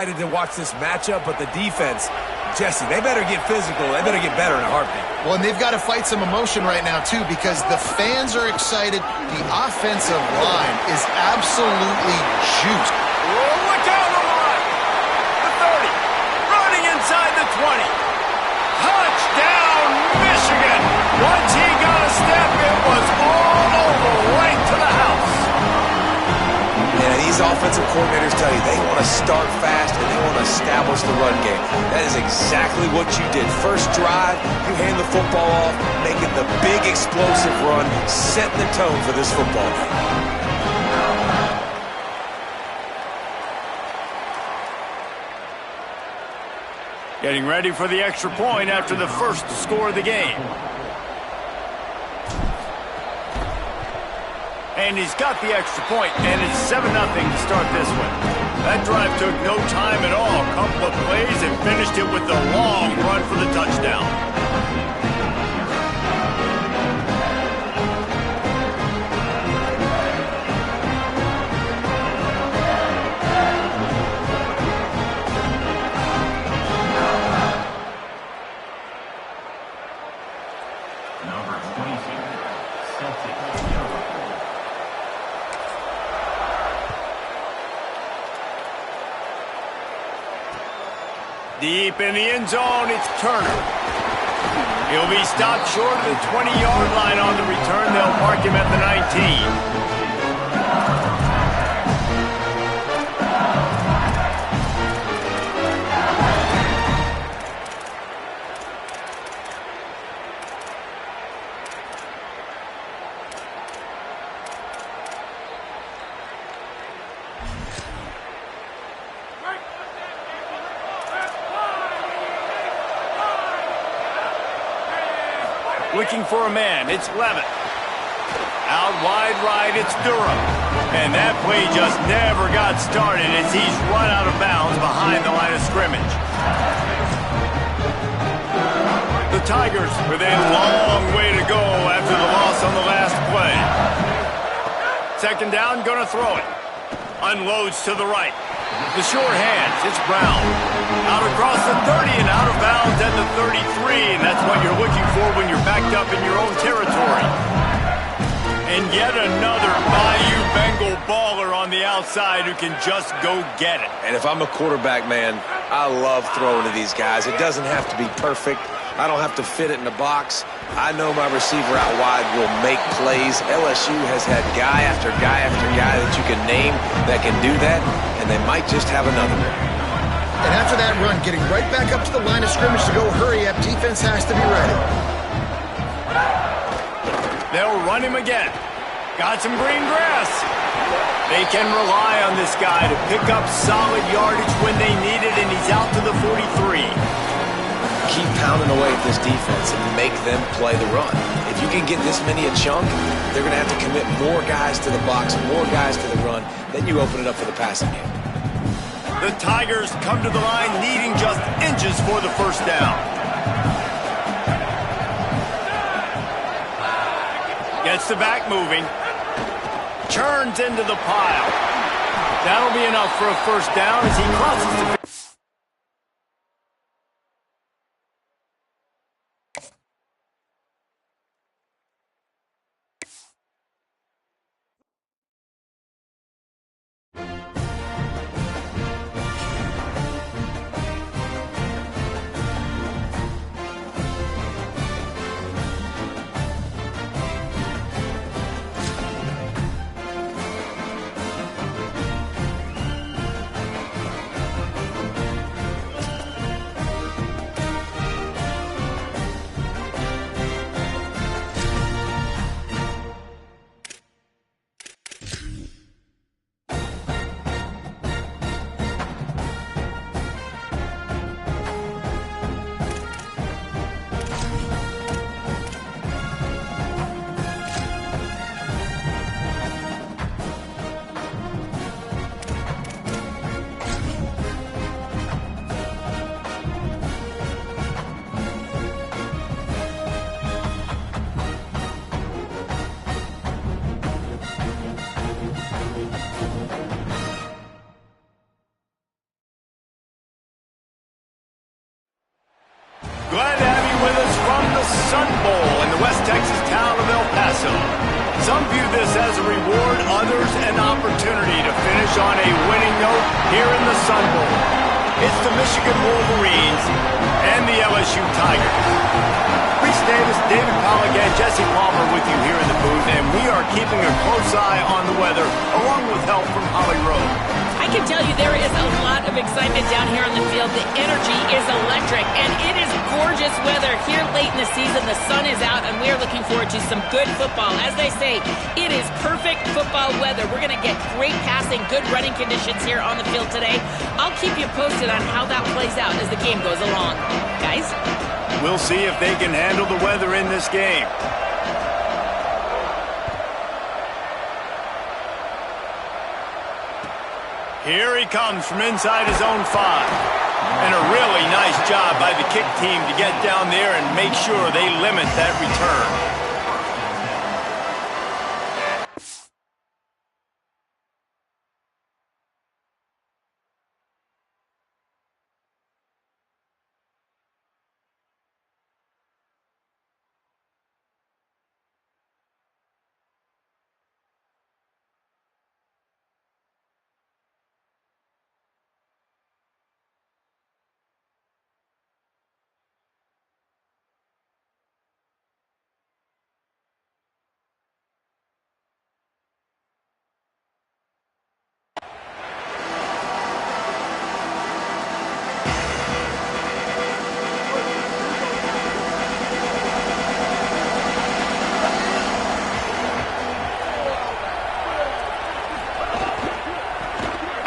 Excited to watch this matchup, but the defense, Jesse, they better get physical. They better get better in a heartbeat. Well, and they've got to fight some emotion right now, too, because the fans are excited. The offensive line is absolutely juiced. Oh, look out on the line. The 30. Running inside the 20. Touchdown, Michigan. Once he got a step, it was all over right to the house. Yeah, these offensive coordinators tell you they want to start fast and they want to establish the run game. That is exactly what you did. First drive, you hand the football off, making the big explosive run, setting the tone for this football game. Getting ready for the extra point after the first score of the game. And he's got the extra point, and it's 7-0 to start this one. That drive took no time at all. A couple of plays and finished it with a long run for the touchdown. Deep in the end zone, it's Turner. He'll be stopped short of the 20-yard line on the return. They'll mark him at the 19. Looking for a man, it's Levitt. Out wide right, it's Durham. And that play just never got started as he's run out of bounds behind the line of scrimmage. The Tigers with a long way to go after the loss on the last play. Second down, gonna throw it. Unloads to the right. The short hands, it's Brown. Out across the 30 and out of bounds at the 33, and that's what you're looking for when you're backed up in your own territory. And yet another Bayou Bengal baller on the outside who can just go get it. And if I'm a quarterback, man, I love throwing to these guys. It doesn't have to be perfect. I don't have to fit it in the box. I know my receiver out wide will make plays. LSU has had guy after guy after guy that you can name that can do that, and they might just have another one. And after that run, getting right back up to the line of scrimmage to go hurry up, defense has to be ready. They'll run him again. Got some green grass. They can rely on this guy to pick up solid yardage when they need it, and he's out to the 43. Keep pounding away at this defense and make them play the run. If you can get this many a chunk, they're going to have to commit more guys to the box, more guys to the run. Then you open it up for the passing game. The Tigers come to the line needing just inches for the first down. Gets the back moving. Churns into the pile. That'll be enough for a first down as he crosses the... Glad to have you with us from the Sun Bowl in the West Texas town of El Paso. Some view this as a reward, others an opportunity to finish on a winning note here in the Sun Bowl. It's the Michigan Wolverines and the LSU Tigers. Reese Davis, David Pollack, and Jesse Palmer with you here in the booth, and we are keeping a close eye on the weather, along with help from Holly Rowe. I can tell you there is a lot of excitement down here on the field. The energy is electric, and it is gorgeous weather here late in the season. The sun is out, and we are looking forward to some good football. As they say, it is perfect football weather. We're going to get great passing, good running conditions here on the field today. I'll keep you posted on how that plays out as the game goes along. Guys? We'll see if they can handle the weather in this game. Here he comes from inside his own 5. And a really nice job by the kick team to get down there and make sure they limit that return.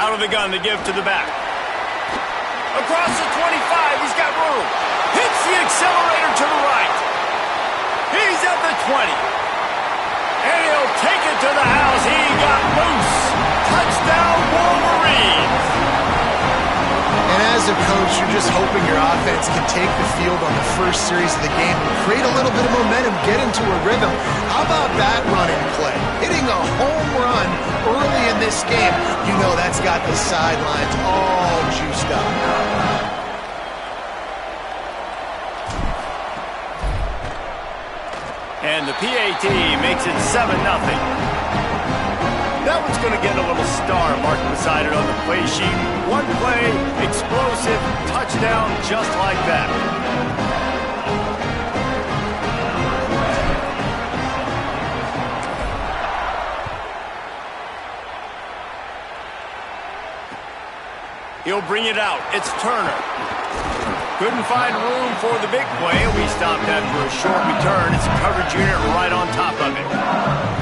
Out of the gun to give to the back. Across the 25, he's got room. Hits the accelerator to the right. He's at the 20. And he'll take it to the house. He got loose. Touchdown, Wolverines. And as a coach, you're just hoping your offense can take the field on the first series of the game and create a little bit of momentum, get into a rhythm. How about that running play? Hitting a home run early in this game. You know that's got the sidelines all juiced up. And the PAT makes it 7-0. That one's going to get a little star marked beside it on the play sheet. One play, explosive, touchdown, just like that. He'll bring it out. It's Turner. Couldn't find room for the big play. We stopped after a short return. It's a coverage unit right on top of it.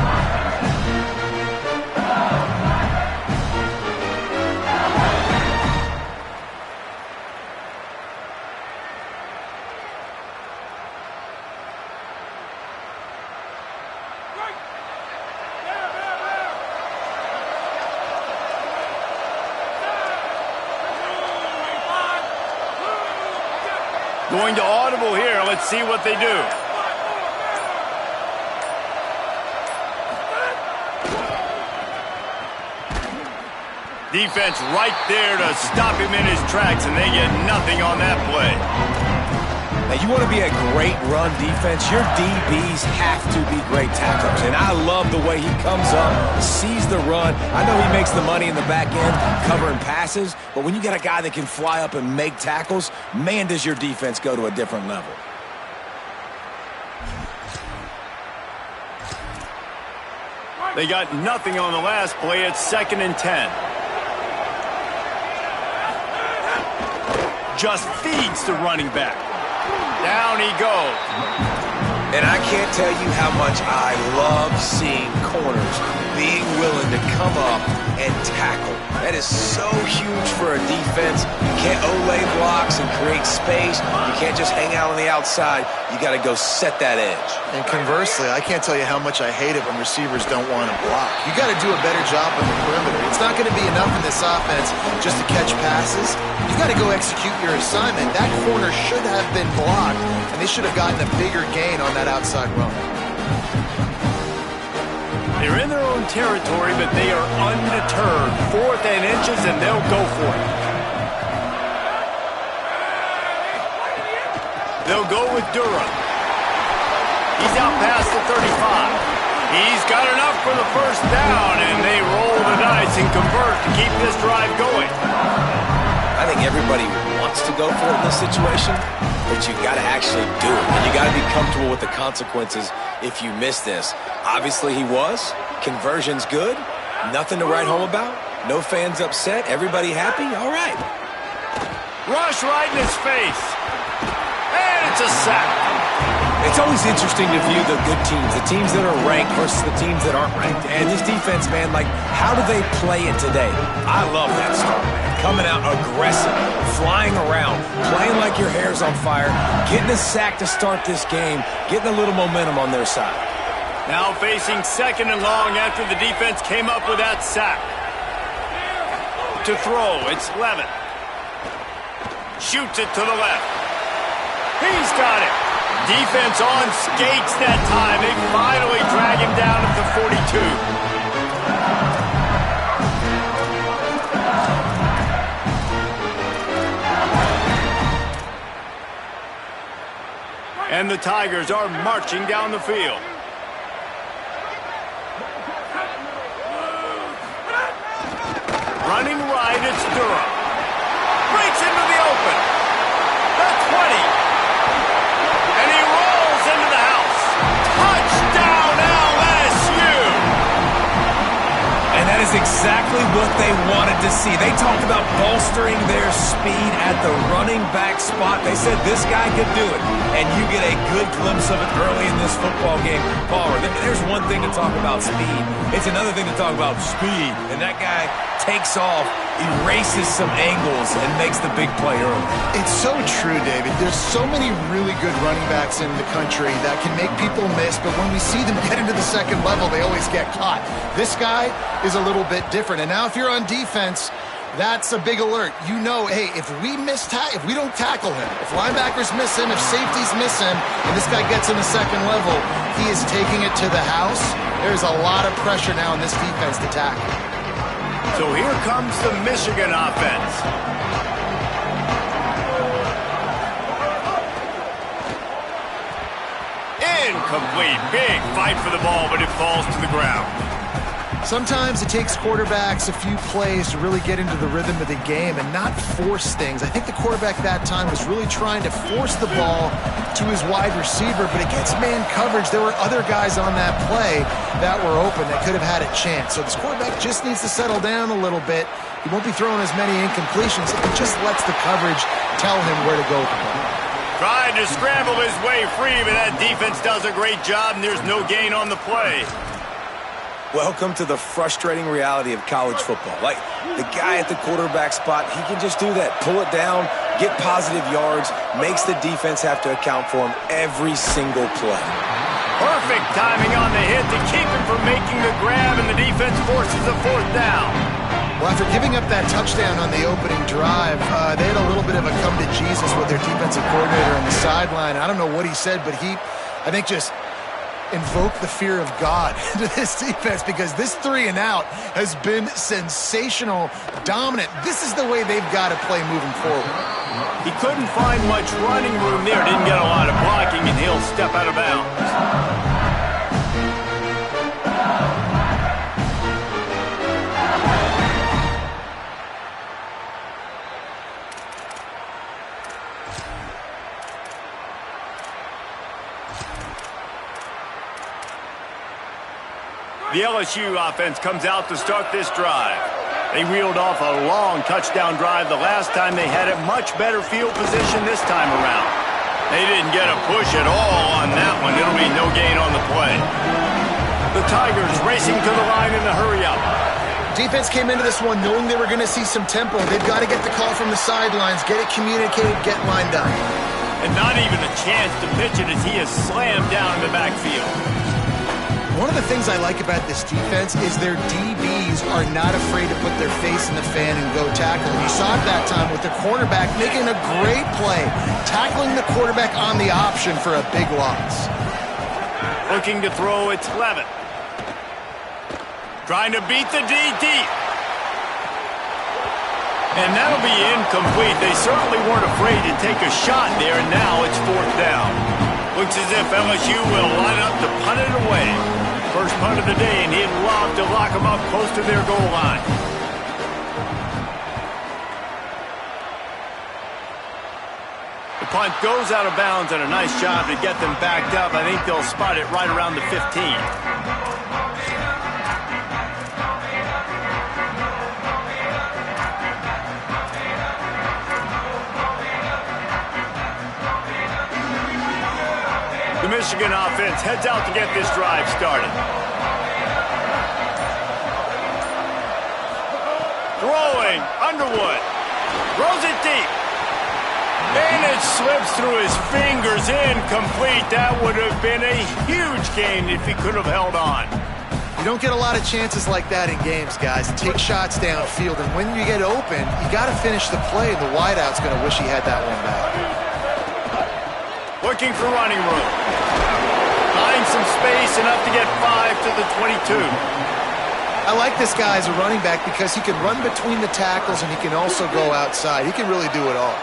Going to audible here. Let's see what they do. Defense right there to stop him in his tracks, and they get nothing on that play. Now, you want to be a great run defense, your DBs have to be great tacklers. And I love the way he comes up, sees the run. I know he makes the money in the back end covering passes, but when you got a guy that can fly up and make tackles, man, does your defense go to a different level. They got nothing on the last play. It's 2nd and 10. Just feeds the running back. Down he goes. And I can't tell you how much I love seeing corners being willing to come up and tackle. That is so huge for a defense. You can't olay blocks and create space. You can't just hang out on the outside. You got to go set that edge. And conversely, I can't tell you how much I hate it when receivers don't want to block. You got to do a better job on the perimeter. It's not going to be enough in this offense just to catch passes. You got to go execute your assignment. That corner should have been blocked, and they should have gotten a bigger gain on that outside run. They're in their own territory, but they are undeterred. 4th and inches, and they'll go for it. They'll go with Durham. He's out past the 35. He's got enough for the first down, and they roll the dice and convert to keep this drive going. I think everybody wants to go for it in this situation, but you got to actually do it, and you got to be comfortable with the consequences if you miss this. Obviously, he was. Conversion's good. Nothing to write home about. No fans upset. Everybody happy. All right. Rush right in his face. And it's a sack. It's always interesting to view the good teams, the teams that are ranked versus the teams that aren't ranked. And this defense, man, like, how do they play it today? I love that start, man. Coming out aggressive, flying around, playing like your hair's on fire, getting a sack to start this game, getting a little momentum on their side. Now facing second and long after the defense came up with that sack. To throw, it's Levin. Shoots it to the left. He's got it. Defense on skates that time. They finally drag him down at the 42. And the Tigers are marching down the field. Running right, it's Durham. Breaks into the open. That's 20. And he rolls into the house. Touchdown, LSU! And that is exactly what they wanted to see. They talked about bolstering their speed at the running back spot. They said this guy could do it. And you get a good glimpse of it early in this football game. Palmer, there's one thing to talk about speed. It's another thing to talk about speed. And that guy takes off, erases some angles, and makes the big play early. It's so true, David. There's so many really good running backs in the country that can make people miss, but when we see them get into the second level, they always get caught. This guy is a little bit different. And now if you're on defense, that's a big alert. You know, hey, if we don't tackle him, if linebackers miss him, if safeties miss him, and this guy gets in the second level, he is taking it to the house. There's a lot of pressure now in this defense to tackle. So here comes the Michigan offense. Incomplete. Big fight for the ball, but it falls to the ground. Sometimes it takes quarterbacks a few plays to really get into the rhythm of the game and not force things. I think the quarterback that time was really trying to force the ball to his wide receiver, but against man coverage, there were other guys on that play that were open that could have had a chance. So this quarterback just needs to settle down a little bit. He won't be throwing as many incompletions if he just lets the coverage tell him where to go with the ball. Trying to scramble his way free, but that defense does a great job, and there's no gain on the play. Welcome to the frustrating reality of college football. Like, the guy at the quarterback spot, he can just do that. Pull it down, get positive yards, makes the defense have to account for him every single play. Perfect timing on the hit to keep him from making the grab, and the defense forces a fourth down. Well, after giving up that touchdown on the opening drive, they had a little bit of a come to Jesus with their defensive coordinator on the sideline. I don't know what he said, but he, I think, just invoke the fear of God into this defense, because this 3 and out has been sensational, dominant. This is the way they've got to play moving forward. He couldn't find much running room there, didn't get a lot of blocking, and he'll step out of bounds. The LSU offense comes out to start this drive. They reeled off a long touchdown drive the last time. They had a much better field position this time around. They didn't get a push at all on that one. It'll be no gain on the play. The Tigers racing to the line in the hurry-up. Defense came into this one knowing they were going to see some tempo. They've got to get the call from the sidelines, get it communicated, get lined up. And not even a chance to pitch it as he is slammed down in the backfield. One of the things I like about this defense is their DBs are not afraid to put their face in the fan and go tackle. And you saw it that time with the cornerback making a great play, tackling the quarterback on the option for a big loss. Looking to throw, it's Levin. Trying to beat the D deep. And that'll be incomplete. They certainly weren't afraid to take a shot there, and now it's 4th down. Looks as if LSU will line up to punt it away. First punt of the day, and he'd love to lock them up close to their goal line. The punt goes out of bounds, and a nice job to get them backed up. I think they'll spot it right around the 15. The Michigan offense heads out to get this drive started. Throwing, Underwood. Throws it deep. And it slips through his fingers, incomplete. That would have been a huge gain if he could have held on. You don't get a lot of chances like that in games, guys. Take shots downfield, and when you get open, you got to finish the play, and the wideout's going to wish he had that one back. Looking for running room. Finds some space, enough to get 5 to the 22. I like this guy as a running back because he can run between the tackles and he can also go outside. He can really do it all.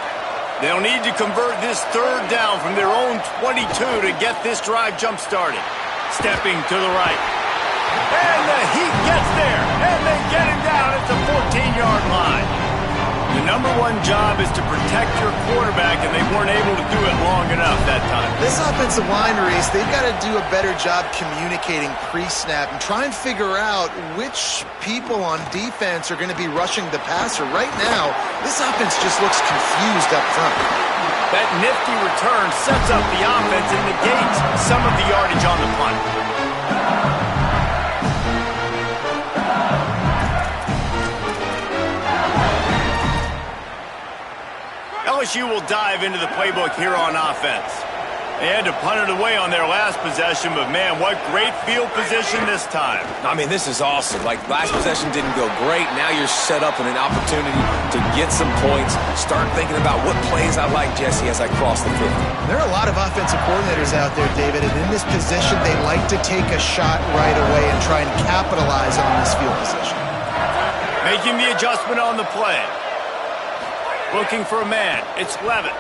They'll need to convert this 3rd down from their own 22 to get this drive jump-started. Stepping to the right. And the Heat gets there, and they get him down at the 14-yard line. The number one job is to protect your quarterback, and they weren't able to do it long enough that time. This offensive line, Reese, they've got to do a better job communicating pre-snap and try and figure out which people on defense are going to be rushing the passer. Right now, this offense just looks confused up front. That nifty return sets up the offense and negates some of the yardage on the punt. LSU will dive into the playbook here on offense. They had to punt it away on their last possession, but man, what great field position this time. I mean, this is awesome. Like, last possession didn't go great. Now you're set up in an opportunity to get some points. Start thinking about what plays I like, Jesse, as I cross the 50. There are a lot of offensive coordinators out there, David, and in this position, they like to take a shot right away and try and capitalize on this field position. Making the adjustment on the play. Looking for a man. It's Levitt.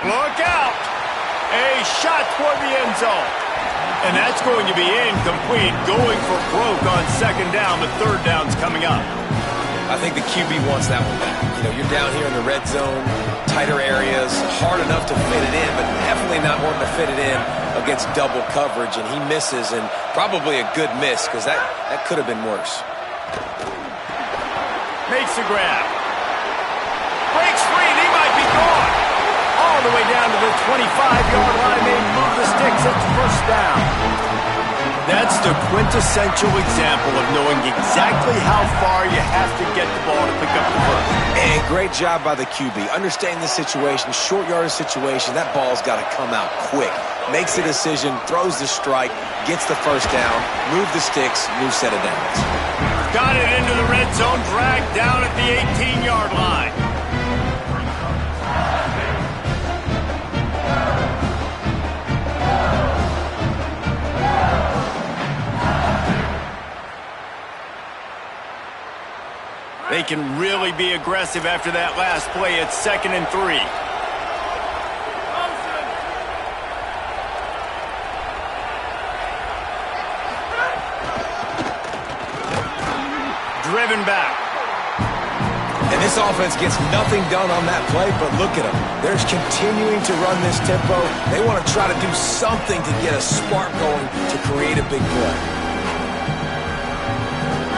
Look out! A shot toward the end zone. And that's going to be incomplete. Going for broke on 2nd down. The 3rd down's coming up. I think the QB wants that one back. You know, you're down here in the red zone, tighter areas, hard enough to fit it in, but definitely not wanting to fit it in against double coverage, and he misses, and probably a good miss, because that could have been worse. Makes the grab. Breaks free, and he might be gone. All the way down to the 25-yard line. They move the sticks. It's 1st down. That's the quintessential example of knowing exactly how far you have to get the ball to pick up the first. And great job by the QB. Understanding the situation, short yardage situation, that ball's got to come out quick. Makes the decision, throws the strike, gets the 1st down, move the sticks, new set of downs. Got it into the red zone, dragged down at the 18-yard line. They can really be aggressive after that last play. It's 2nd and 3. Driven back. And this offense gets nothing done on that play, but look at them. They're continuing to run this tempo. They want to try to do something to get a spark going to create a big play.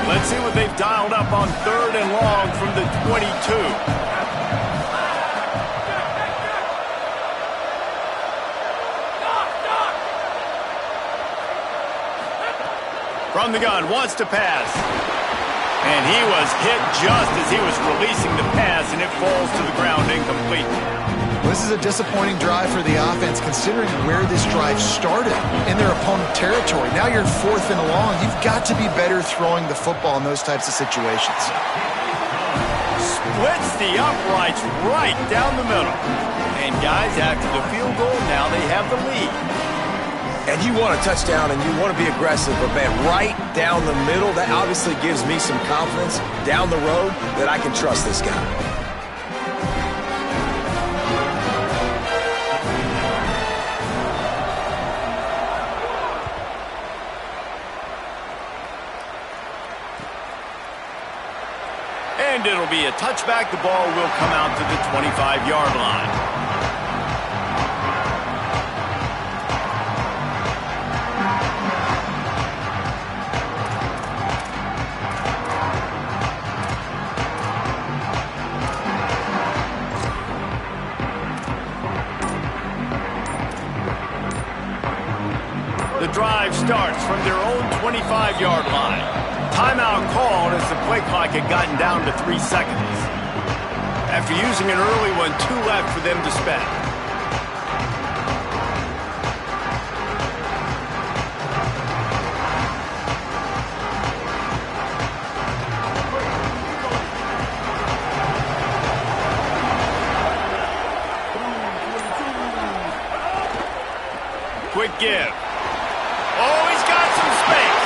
Let's see what they've dialed up on 3rd and long from the 22. From the gun, wants to pass. And he was hit just as he was releasing the pass, and it falls to the ground incomplete. This is a disappointing drive for the offense, considering where this drive started in their opponent territory. Now you're 4th and long. You've got to be better throwing the football in those types of situations. Splits the uprights right down the middle. And guys, after the field goal, now they have the lead. And you want a touchdown and you want to be aggressive, but man, right down the middle, that obviously gives me some confidence down the road that I can trust this guy. And it'll be a touchback. The ball will come out to the 25-yard line. The drive starts from their own 25-yard line. Timeout called as the play clock had gotten down to 3 seconds. After using an early one, 2 left for them to spend. Quick give. Oh, he's got some space.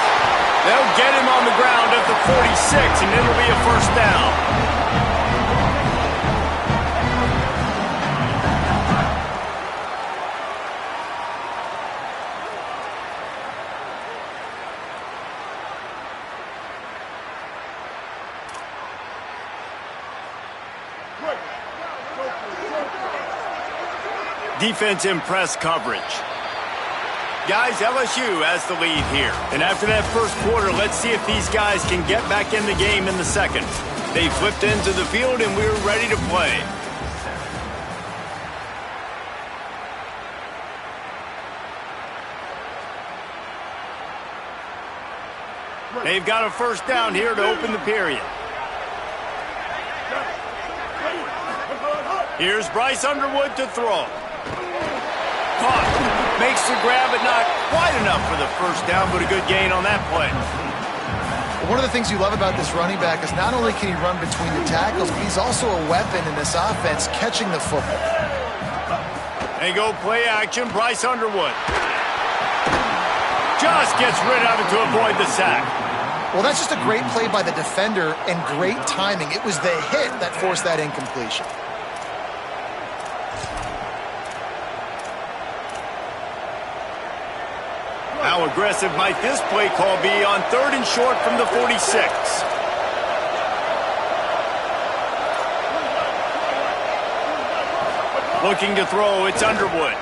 They'll get him on the ground at the 46, and it'll be a first down. Defense in press coverage. Guys, LSU has the lead here. And after that first quarter, let's see if these guys can get back in the game in the second. They flipped into the field, and we're ready to play. They've got a first down here to open the period. Here's Bryce Underwood to throw. Caught. Makes the grab, but not quite enough for the first down, but a good gain on that play. One of the things you love about this running back is not only can he run between the tackles, but he's also a weapon in this offense, catching the football. They go play action, Bryce Underwood. Just gets rid of it to avoid the sack. Well, that's just a great play by the defender and great timing. It was the hit that forced that incompletion. How aggressive might this play call be on 3rd and short from the 46? Looking to throw, it's Underwood.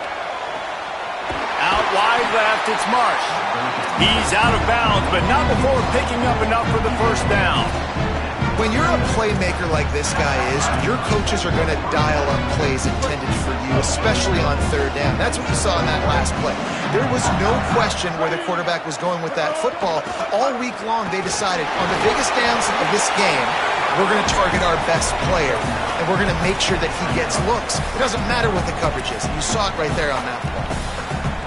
Out wide left, it's Marsh. He's out of bounds, but not before picking up enough for the first down. When you're a playmaker like this guy is, your coaches are going to dial up plays intended for you, especially on 3rd down. That's what you saw in that last play. There was no question where the quarterback was going with that football. All week long, they decided on the biggest downs of this game, we're going to target our best player, and we're going to make sure that he gets looks. It doesn't matter what the coverage is, and you saw it right there on that play.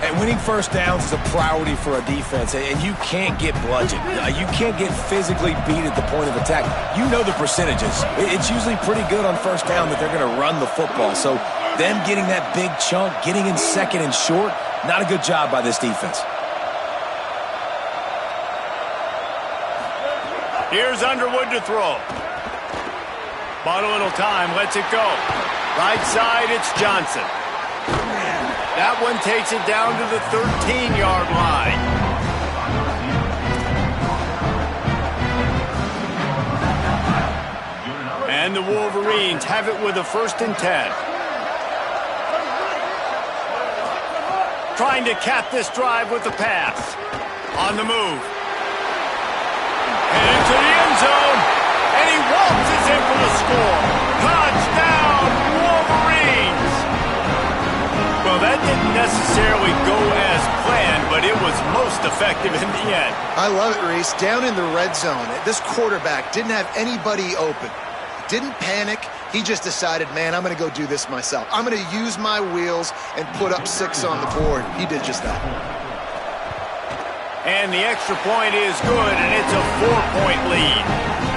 And winning first downs is a priority for a defense, and you can't get bludgeoned. You can't get physically beat at the point of attack. You know the percentages. It's usually pretty good on first down that they're going to run the football. So them getting that big chunk, getting in 2nd and short, not a good job by this defense. Here's Underwood to throw. Bought a little time, lets it go. Right side, it's Johnson. That one takes it down to the 13-yard line. And the Wolverines have it with a 1st and 10. Trying to cap this drive with the pass. On the move. And into the end zone. And he waltzes in for the score. Touchdown, Wolverines! Well, that didn't necessarily go as planned, but it was most effective in the end. I love it, Reese. Down in the red zone, this quarterback didn't have anybody open. Didn't panic. He just decided, man, I'm going to go do this myself. I'm going to use my wheels and put up 6 on the board. He did just that. And the extra point is good, and it's a 4-point lead.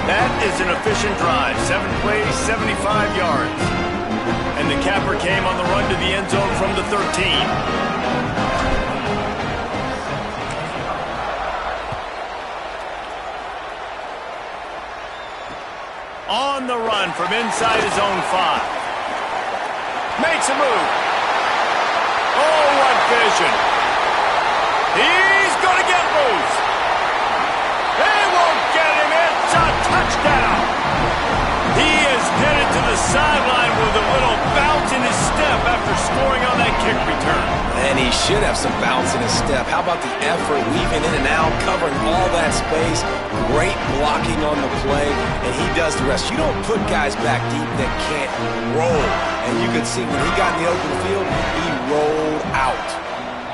That is an efficient drive. 7 plays, 75 yards. And the capper came on the run to the end zone from the 13. On the run from inside his own 5. Makes a move. Oh, what vision. He's going to get loose. They won't get him. It's a touchdown. sideline with a little bounce in his step after scoring on that kick return. And he should have some bounce in his step. How about the effort, weaving in and out, covering all that space, great blocking on the play, and he does the rest. You don't put guys back deep that can't roll. And you could see when he got in the open field, he rolled out.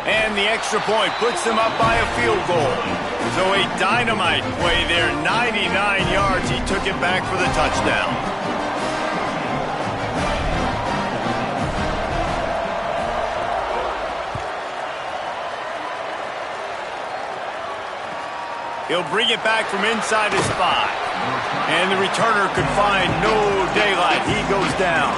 And the extra point puts them up by a field goal. So a dynamite play there, 99 yards. He took it back for the touchdown. He'll bring it back from inside his 5. And the returner could find no daylight. He goes down.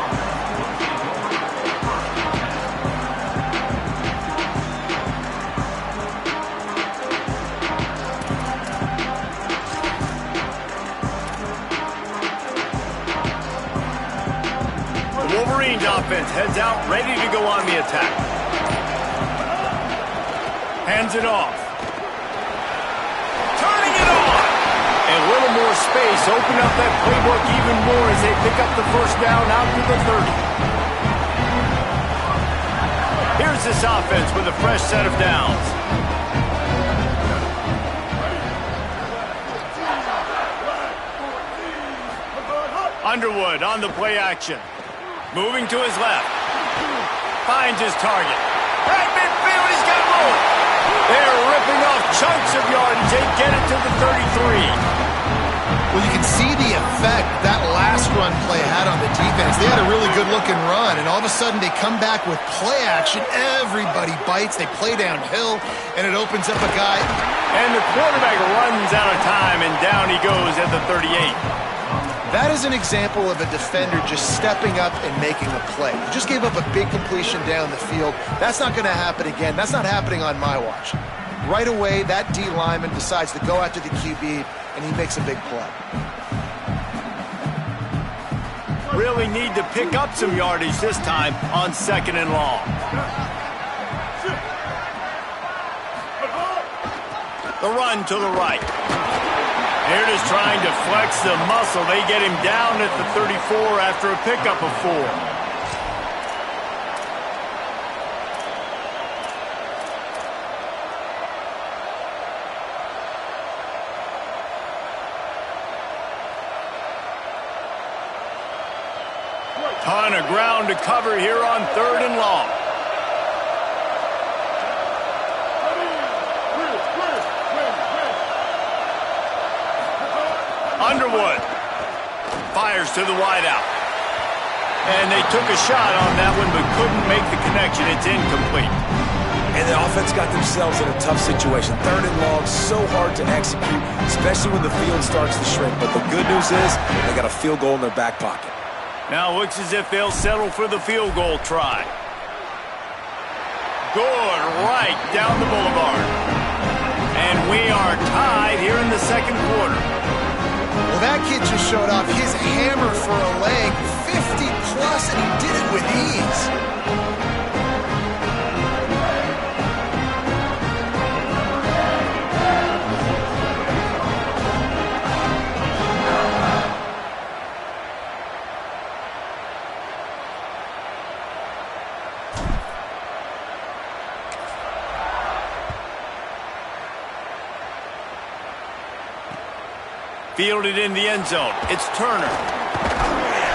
The Wolverines offense heads out, ready to go on the attack. Hands it off. A little more space, open up that playbook even more as they pick up the first down out to the 30. Here's this offense with a fresh set of downs. Underwood on the play action. Moving to his left. Finds his target. Right midfield, he's got room. They're ripping off chunks of yardage. They get it to the 33. Well, you can see the effect that last run play had on the defense. They had a really good-looking run, and all of a sudden they come back with play action. Everybody bites. They play downhill, and it opens up a guy. And the quarterback runs out of time, and down he goes at the 38. That is an example of a defender just stepping up and making a play. He just gave up a big completion down the field. That's not going to happen again. That's not happening on my watch. Right away, that D lineman decides to go after the QB, and he makes a big play. Really need to pick up some yardage this time on 2nd and long. The run to the right. They're just trying to flex the muscle. They get him down at the 34 after a pickup of 4. Ton of ground to cover here on 3rd and long. Underwood fires to the wideout. And they took a shot on that one but couldn't make the connection. It's incomplete. And the offense got themselves in a tough situation. 3rd and long, so hard to execute, especially when the field starts to shrink. But the good news is they got a field goal in their back pocket. Now looks as if they'll settle for the field goal try. Good, right down the boulevard. And we are tied here in the 2nd quarter. Well, that kid just showed off his hammer for a leg, 50-plus, and he did it with ease. Fielded in the end zone. It's Turner.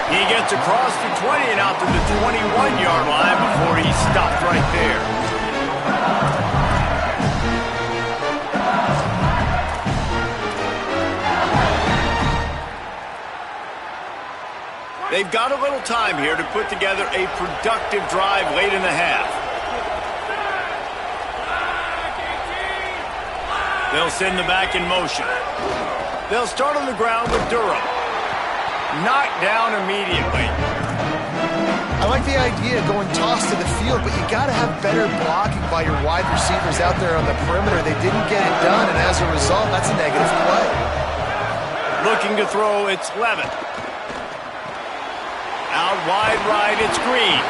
He gets across the 20 and out to the 21-yard line before he's stopped right there. They've got a little time here to put together a productive drive late in the half. They'll send the back in motion. They'll start on the ground with Durham. Knocked down immediately. I like the idea of going toss to the field, but you got to have better blocking by your wide receivers out there on the perimeter. They didn't get it done, and as a result, that's a negative play. Looking to throw, it's Levitt. Out wide right, it's Green.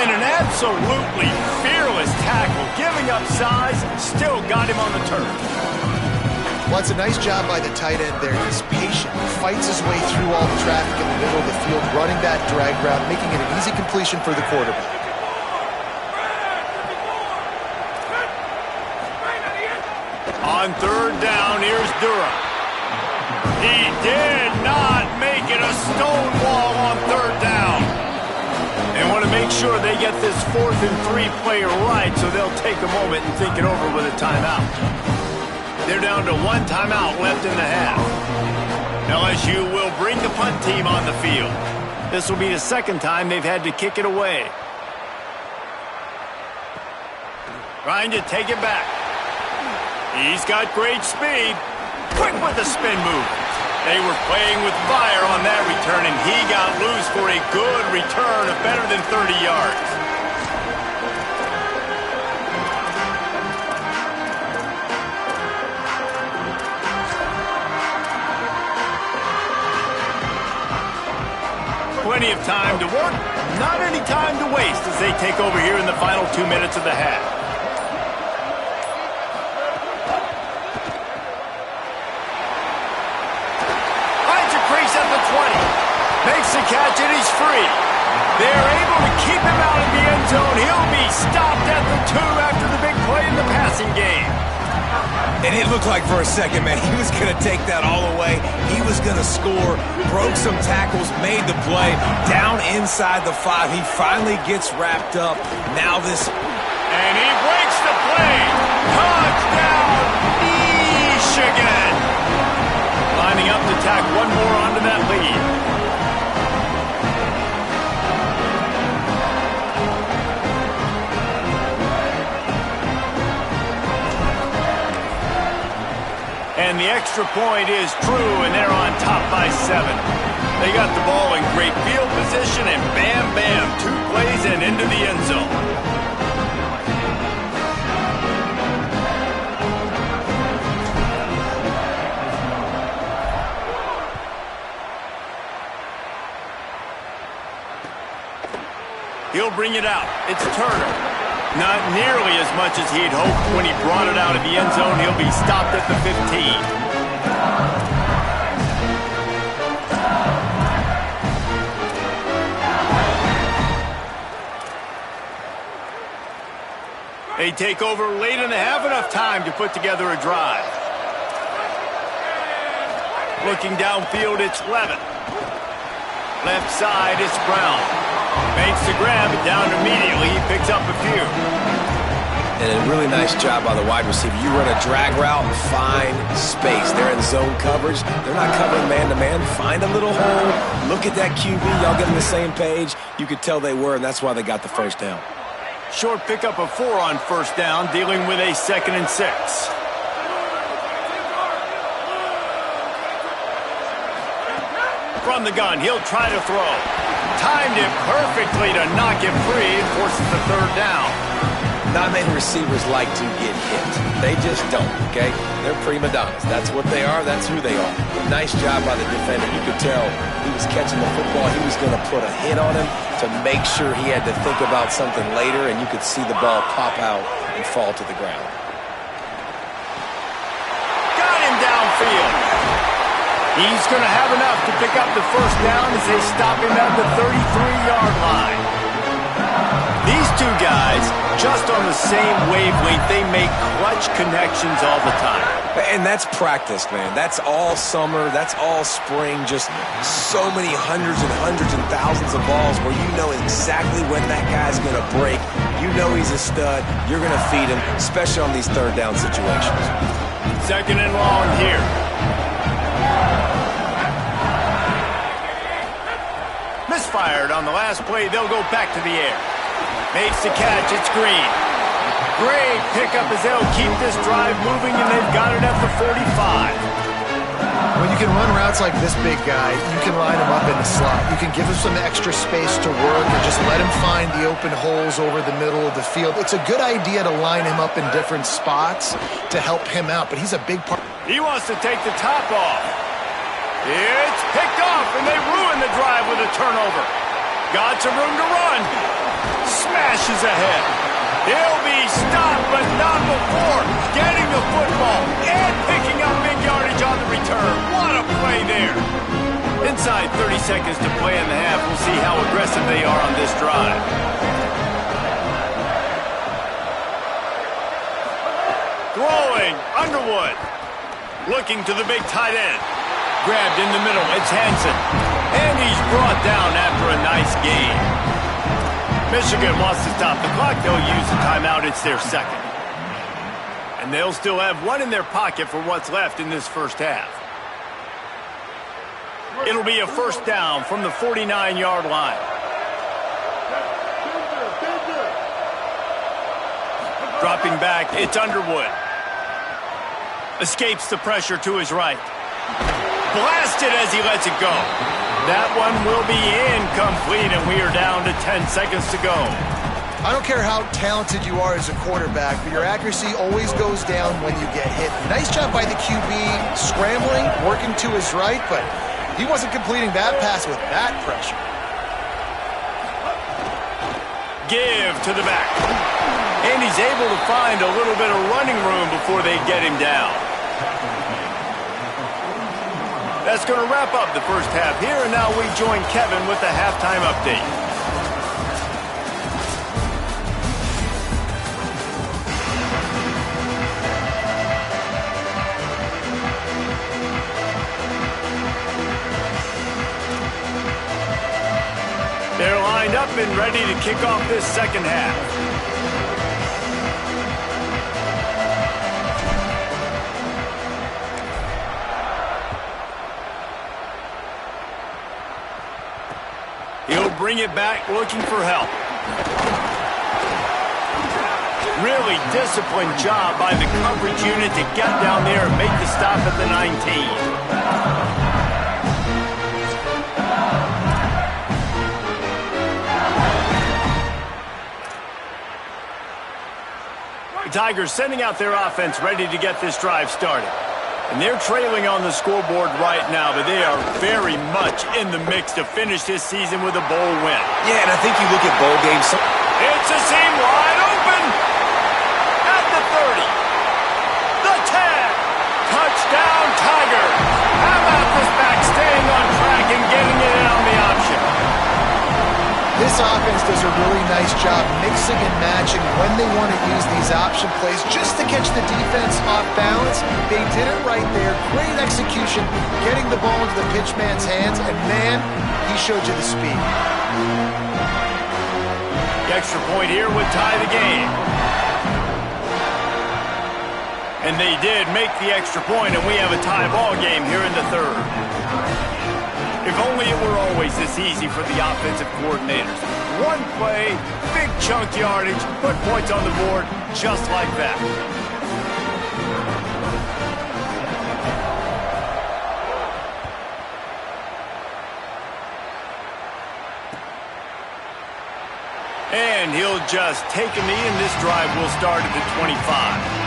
And an absolutely fearless tackle, giving up size, still got him on the turf. Well, it's a nice job by the tight end there. He's patient. He fights his way through all the traffic in the middle of the field, running that drag route, making it an easy completion for the quarterback. On third down, here's Durham. He did not make it a stone wall on third down. They want to make sure they get this 4th and 3 play right, so they'll take a moment and think it over with a timeout. They're down to 1 timeout left in the half. LSU will bring the punt team on the field. This will be the 2nd time they've had to kick it away. Trying to take it back. He's got great speed. Quick with the spin move. They were playing with fire on that return, and he got loose for a good return of better than 30 yards. Plenty of time to work, not any time to waste as they take over here in the final 2 minutes of the half. Finds a crease at the 20. Makes the catch and he's free. They're able to keep him out of the end zone. He'll be stopped at the 2 after the big play in the passing game. And it looked like for a second, man, he was going to take that all away. He was going to score, broke some tackles, made the play, down inside the 5. He finally gets wrapped up. Now this... And he breaks the play. Touchdown, Michigan. Lining up to tack one more onto that lead. And the extra point is true, and they're on top by 7. They got the ball in great field position, and bam, bam, 2 plays and into the end zone. He'll bring it out. It's Turner. Not nearly as much as he'd hoped when he brought it out of the end zone. He'll be stopped at the 15. They take over late and they have enough time to put together a drive. Looking downfield, it's Levin. Left side, it's Brown. Makes the grab, down immediately. He picks up a few. And a really nice job by the wide receiver. You run a drag route, find space. They're in zone coverage. They're not covering man-to-man. Find a little hole. Look at that QB. Y'all get on the same page. You could tell they were, and that's why they got the first down. Short pickup of 4 on first down, dealing with a 2nd and 6. From the gun, he'll try to throw. Timed it perfectly to knock him free and forces the 3rd down. Not many receivers like to get hit. They just don't, okay? They're prima donnas. That's what they are. That's who they are. Nice job by the defender. You could tell he was catching the football. He was going to put a hit on him to make sure he had to think about something later, and you could see the ball pop out and fall to the ground. Got him downfield. He's going to have enough to pick up the first down as they stop him at the 33-yard line. These 2 guys, just on the same wavelength, they make clutch connections all the time. And that's practice, man. That's all summer. That's all spring. Just so many hundreds and thousands of balls where you know exactly when that guy's going to break. You know he's a stud. You're going to feed him, especially on these 3rd down situations. 2nd and long here. Misfired on the last play. They'll go back to the air. Makes the catch. It's Green. Great pickup as they'll keep this drive moving, and they've got it at the 45. When you can run routes like this big guy, you can line him up in the slot. You can give him some extra space to work and just let him find the open holes over the middle of the field. It's a good idea to line him up in different spots to help him out, but he's a big part. He wants to take the top off. It's picked off, and they ruin the drive with a turnover. Got some room to run. Smashes ahead. He'll be stopped, but not before getting the football and picking up big Inside 30 seconds to play in the half. We'll see how aggressive they are on this drive. Throwing, Underwood. Looking to the big tight end. Grabbed in the middle, it's Hansen. And he's brought down after a nice gain. Michigan wants to stop the clock. They'll use the timeout. It's their second. And they'll still have one in their pocket for what's left in this first half. It'll be a first down from the 49-yard line. Dropping back, it's Underwood. Escapes the pressure to his right. Blasted as he lets it go. That one will be incomplete, and we are down to 10 seconds to go. I don't care how talented you are as a quarterback, but your accuracy always goes down when you get hit. Nice job by the QB scrambling, working to his right, but he wasn't completing that pass with that pressure. Give to the back. And he's able to find a little bit of running room before they get him down. That's going to wrap up the first half here, and now we join Kevin with the halftime update. They're lined up and ready to kick off this second half. He'll bring it back looking for help. Really disciplined job by the coverage unit to get down there and make the stop at the 19. The Tigers sending out their offense ready to get this drive started. And they're trailing on the scoreboard right now, but they are very much in the mix to finish this season with a bowl win. Yeah, and I think you look at bowl games. It's a seam wide open at the 30. The 10. Touchdown, Tigers. How about this back staying on track and getting it in on the option? This offense does a really nice job mixing and matching when they want to use these option plays just to catch the defense off balance. They did it right there. Great execution, getting the ball into the pitchman's hands, and man, he showed you the speed. The extra point here would tie the game. And they did make the extra point, and we have a tie ball game here in the third. If only it were always this easy for the offensive coordinators. One play, big chunk yardage, put points on the board just like that. And he'll just take a knee, and this drive will start at the 25.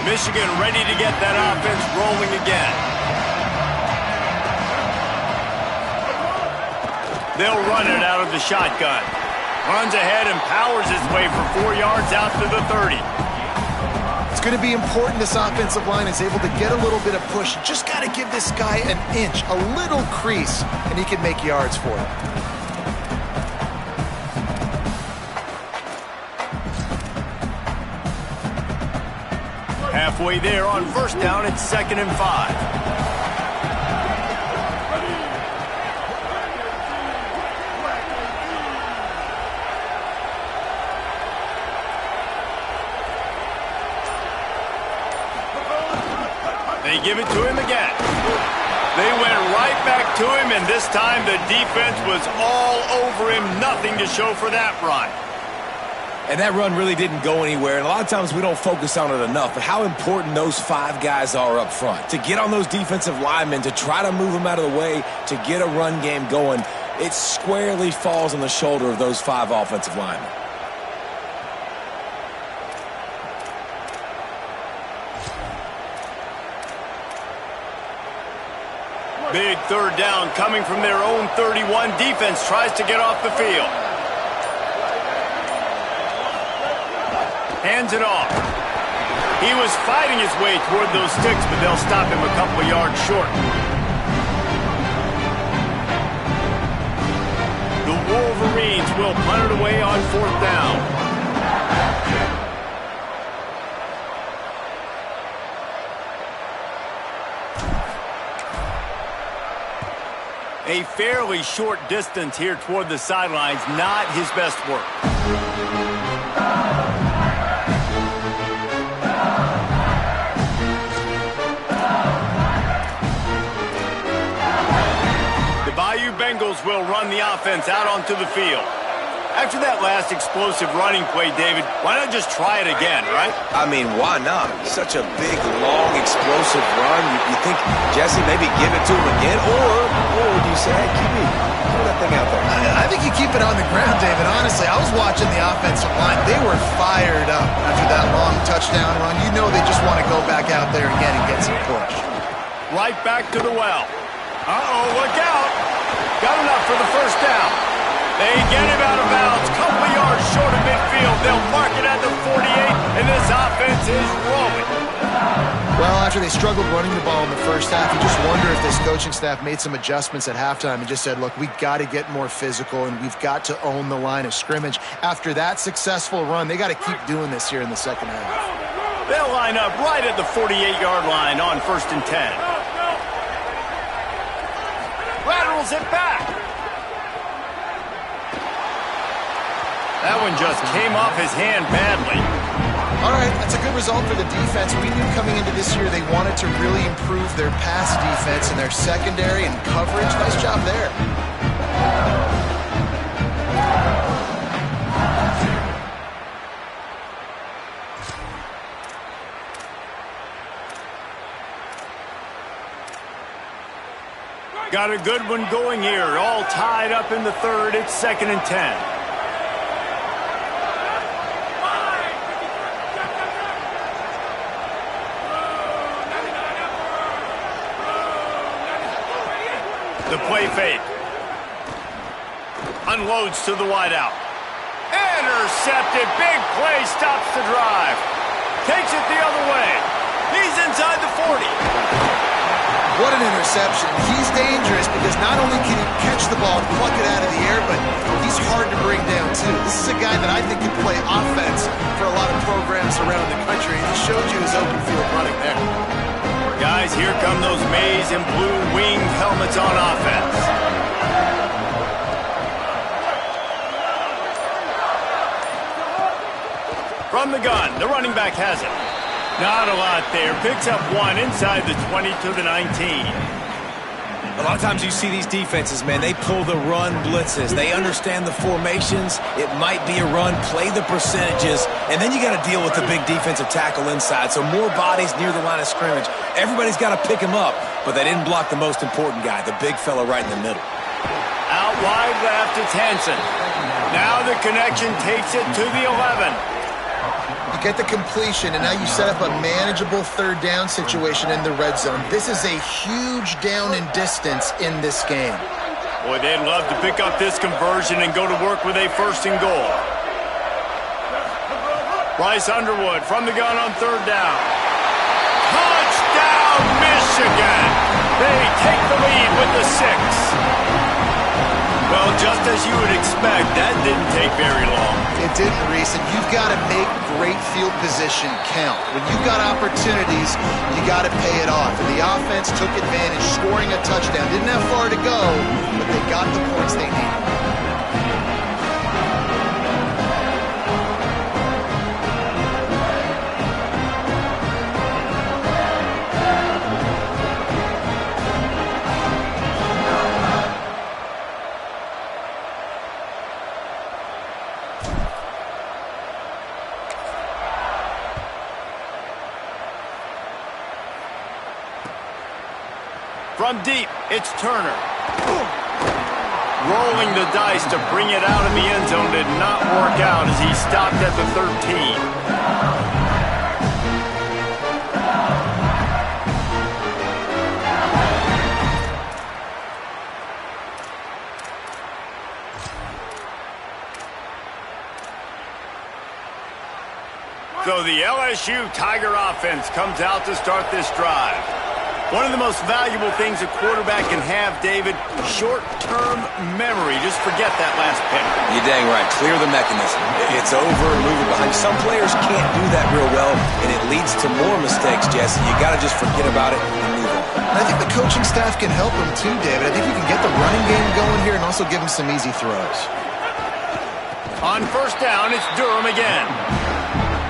Michigan ready to get that offense rolling again. They'll run it out of the shotgun. Runs ahead and powers his way for 4 yards out to the 30. It's going to be important this offensive line is able to get a little bit of push. Just got to give this guy an inch, a little crease, and he can make yards for it. Halfway there on first down, it's 2nd and 5. They give it to him again. They went right back to him, and this time the defense was all over him. Nothing to show for that run. And that run really didn't go anywhere. And a lot of times we don't focus on it enough, but how important those 5 guys are up front. To get on those defensive linemen, to try to move them out of the way, to get a run game going, it squarely falls on the shoulder of those 5 offensive linemen. Big third down coming from their own 31. Defense tries to get off the field. Hands it off. He was fighting his way toward those sticks, but they'll stop him a couple of yards short. The Wolverines will punt it away on 4th down. A fairly short distance here toward the sidelines, not his best work. The Bayou Bengals will run the offense out onto the field. After that last explosive running play, David, why not just try it again, right? I mean, why not? Such a big, long, explosive run. You think, Jesse, maybe give it to him again? Or do you say, hey, QB, throw that thing out there? I think you keep it on the ground, David. Honestly, I was watching the offensive line. They were fired up after that long touchdown run. You know they just want to go back out there again and get some push. Right back to the well. Uh-oh, look out. Got enough for the first down. They get him out of bounds, couple of yards short of midfield. They'll mark it at the 48, and this offense is rolling. Well, after they struggled running the ball in the first half, you just wonder if this coaching staff made some adjustments at halftime and just said, look, we got to get more physical, and we've got to own the line of scrimmage. After that successful run, they got to keep doing this here in the second half. They'll line up right at the 48-yard line on 1st and 10. Laterals it back. That one just came off his hand badly. All right, that's a good result for the defense. We knew coming into this year they wanted to really improve their pass defense and their secondary and coverage. Nice job there. Got a good one going here. All tied up in the 3rd. It's 2nd and 10. The play fake. Unloads to the wideout. Intercepted. Big play stops the drive. Takes it the other way. He's inside the 40. What an interception. He's dangerous because not only can he catch the ball and pluck it out of the air, but he's hard to bring down, too. This is a guy that I think can play offense for a lot of programs around the country, and he showed you his open field running there. Guys, here come those maize and blue winged helmets on offense. From the gun, the running back has it. Not a lot there. Picks up one inside the 20 to the 19. A lot of times you see these defenses, man, they pull the run blitzes. They understand the formations. It might be a run, play the percentages, and then you got to deal with the big defensive tackle inside. So more bodies near the line of scrimmage. Everybody's got to pick him up, but they didn't block the most important guy, the big fella right in the middle. Out wide left, it's Hansen. Now the connection takes it to the 11. You get the completion, and now you set up a manageable 3rd down situation in the red zone. This is a huge down in distance in this game. Boy, they'd love to pick up this conversion and go to work with a 1st and goal. Bryce Underwood from the gun on 3rd down. Touchdown, Michigan! They take the lead with the 6. Well, just as you would expect, that didn't take very long. It didn't, Reese, and you've got to make great field position count. When you've got opportunities, you got to pay it off. And the offense took advantage, scoring a touchdown. Didn't have far to go, but they got the points they needed. From deep, it's Turner. Rolling the dice to bring it out of the end zone did not work out as he stopped at the 13. LSU Tiger offense comes out to start this drive. One of the most valuable things a quarterback can have, David, short-term memory. Just forget that last pick. You're dang right. Clear the mechanism. It's over and moving behind. Some players can't do that real well, and it leads to more mistakes, Jesse. You got to just forget about it and move on. I think the coaching staff can help him too, David. I think you can get the running game going here and also give him some easy throws. On first down, it's Durham again.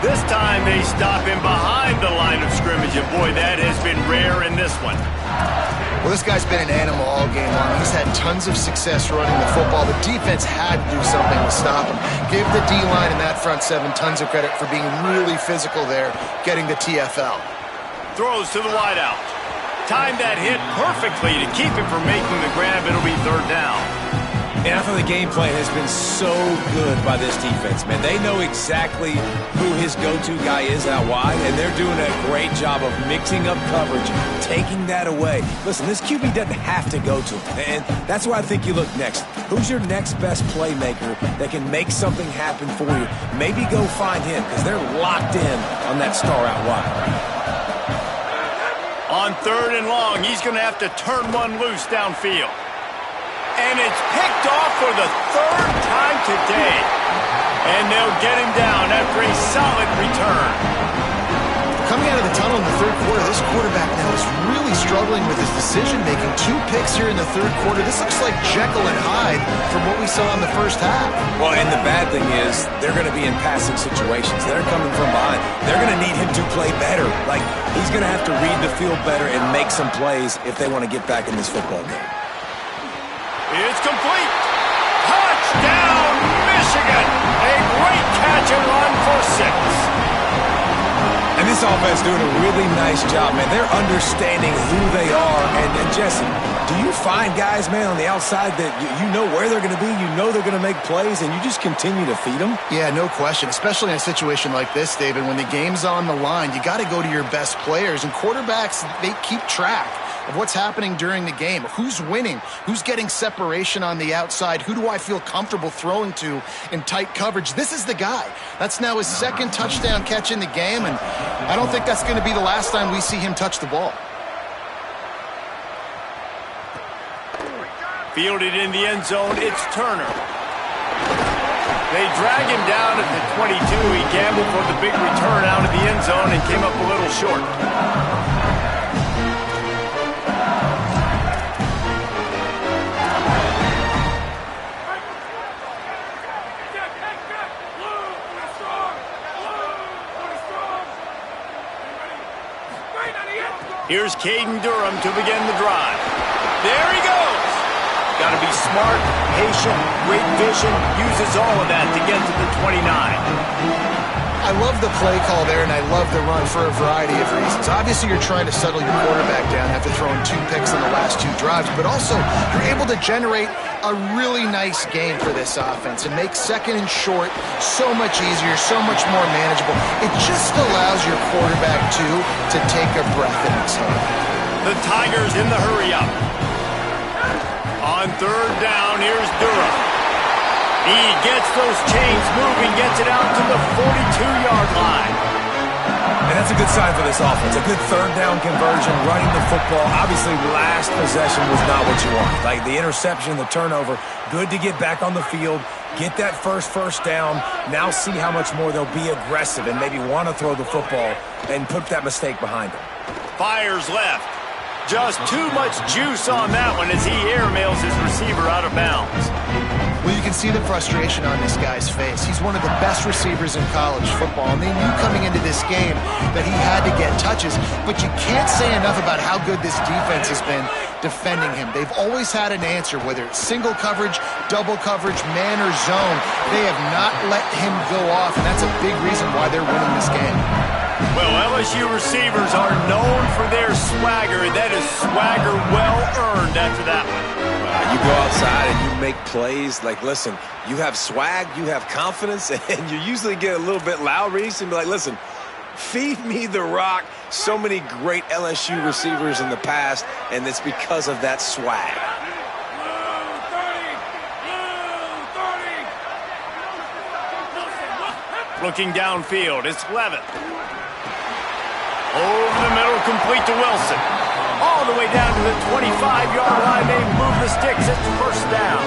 This time they stop him behind the line of scrimmage, and boy, that has been rare in this one. Well, this guy's been an animal all game long. He's had tons of success running the football. The defense had to do something to stop him. Give the D-line and that front seven tons of credit for being really physical there, getting the TFL. Throws to the wideout. Timed that hit perfectly to keep him from making the grab. It'll be third down. And I thought the game plan has been so good by this defense, man. They know exactly who his go-to guy is out wide, and they're doing a great job of mixing up coverage, taking that away. Listen, this QB doesn't have to go to him, and that's why I think you look next. Who's your next best playmaker that can make something happen for you? Maybe go find him, because they're locked in on that star out wide. On third and long, he's going to have to turn one loose downfield. And it's picked off for the third time today. And they'll get him down after a solid return. Coming out of the tunnel in the third quarter, this quarterback now is really struggling with his decision-making. 2 picks here in the third quarter. This looks like Jekyll and Hyde from what we saw in the first half. Well, and the bad thing is they're going to be in passing situations. They're coming from behind. They're going to need him to play better. Like, he's going to have to read the field better and make some plays if they want to get back in this football game. It's complete. Touchdown, Michigan. A great catch and run for 6. And this offense doing a really nice job, man. They're understanding who they are. And Jesse, do you find guys, man, on the outside that you know where they're going to be, you know they're going to make plays, and you just continue to feed them? Yeah, no question, especially in a situation like this, David. When the game's on the line, you got to go to your best players. And quarterbacks, they keep track of what's happening during the game. Who's winning? Who's getting separation on the outside? Who do I feel comfortable throwing to in tight coverage? This is the guy. That's now his second touchdown catch in the game, and I don't think that's going to be the last time we see him touch the ball. Fielded in the end zone, it's Turner. They drag him down at the 22. He gambled for the big return out of the end zone and came up a little short. Here's Caden Durham to begin the drive. There he goes. Got to be smart, patient, great vision. Uses all of that to get to the 29. I love the play call there, and I love the run for a variety of reasons. Obviously, you're trying to settle your quarterback down after throwing 2 picks in the last 2 drives, but also you're able to generate a really nice game for this offense and make second and short so much easier, so much more manageable. It just allows your quarterback, too, to take a breath and exhale. The Tigers in the hurry-up. On third down, here's Durham. He gets those chains moving, gets it out to the 42-yard line. And that's a good sign for this offense. A good third down conversion, running the football. Obviously, last possession was not what you want. Like the interception, the turnover, good to get back on the field, get that first down. Now see how much more they'll be aggressive and maybe want to throw the football and put that mistake behind them. Fires left. Just too much juice on that one as he airmails his receiver out of bounds. Well, you can see the frustration on this guy's face. He's one of the best receivers in college football, and they knew coming into this game that he had to get touches, but you can't say enough about how good this defense has been defending him. They've always had an answer, whether it's single coverage, double coverage, man or zone. They have not let him go off, and that's a big reason why they're winning this game. Well, LSU receivers are known for their swagger. That is swagger well earned after that one. You go outside and you make plays. Like, listen, you have swag, you have confidence, and you usually get a little bit loud. Reese and be like, listen, feed me the rock. So many great LSU receivers in the past, and it's because of that swag. Looking downfield, it's Levitt. complete to Wilson. All the way down to the 25-yard line. They move the sticks. It's first down.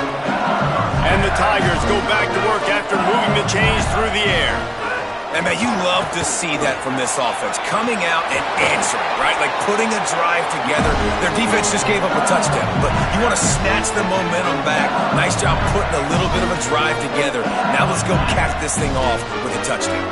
And the Tigers go back to work after moving the chains through the air. And, man, you love to see that from this offense. Coming out and answering, right? Like putting a drive together. Their defense just gave up a touchdown, but you want to snatch the momentum back. Nice job putting a little bit of a drive together. Now let's go cap this thing off with a touchdown.